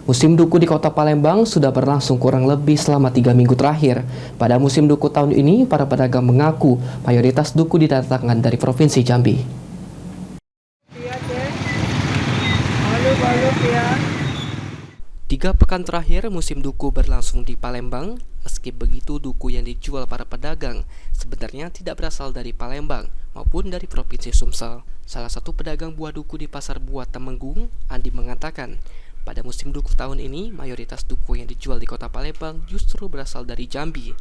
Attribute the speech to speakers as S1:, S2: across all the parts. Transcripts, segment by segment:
S1: Musim duku di kota Palembang sudah berlangsung kurang lebih selama 3 minggu terakhir. Pada musim duku tahun ini, para pedagang mengaku mayoritas duku didatangkan dari Provinsi Jambi. Tiga pekan terakhir musim duku berlangsung di Palembang. Meski begitu, duku yang dijual para pedagang sebenarnya tidak berasal dari Palembang maupun dari Provinsi Sumsel. Salah satu pedagang buah duku di Pasar Buah Temenggung, Andi, mengatakan pada musim duku tahun ini, mayoritas duku yang dijual di kota Palembang justru berasal dari Jambi.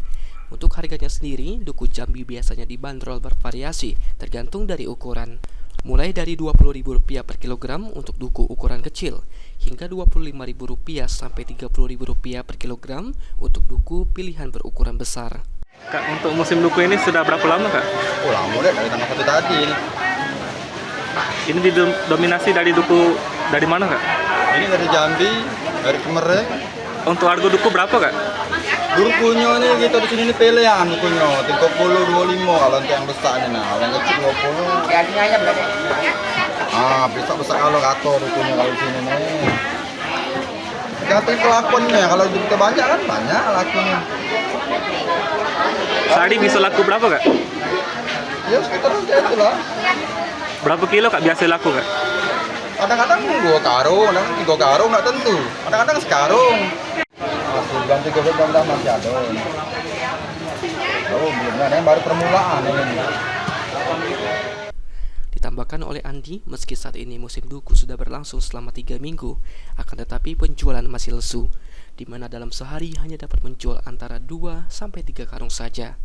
S1: Untuk harganya sendiri, duku Jambi biasanya dibanderol bervariasi tergantung dari ukuran. Mulai dari Rp20.000 per kilogram untuk duku ukuran kecil, hingga Rp25.000 sampai Rp30.000 per kilogram untuk duku pilihan berukuran besar.
S2: Kak, untuk musim duku ini sudah berapa lama, Kak?
S3: Oh, lama deh, dari tanggal 1 tadi ini.
S2: Ini didominasi dari duku dari mana, Kak?
S3: Ini dari Jambi, dari Kemereng.
S2: Untuk harga duku berapa, Kak?
S3: Dukunya ini gitu di sini ini pilihan dukunya 30-25 kalau untuk yang besar ini, nah yang kecil 20. Besar kalau gato dukunya kalau di sini nih. Gantung kelakuannya, kalau kita banyak kan banyak lakunya.
S2: Sehari bisa laku berapa, Kak?
S3: Ya sekitar itu lah.
S2: Berapa kilo, Kak, biasa laku, Kak?
S3: Kadang-kadang 2 karung, kadang 3 karung, nggak tentu. Kadang-kadang sekarung. Masih ganti gobek masih ada. Oh, belum ada, baru permulaan ini.
S1: Ditambahkan oleh Andi, meski saat ini musim duku sudah berlangsung selama 3 minggu, akan tetapi penjualan masih lesu, di mana dalam sehari hanya dapat menjual antara 2 sampai 3 karung saja.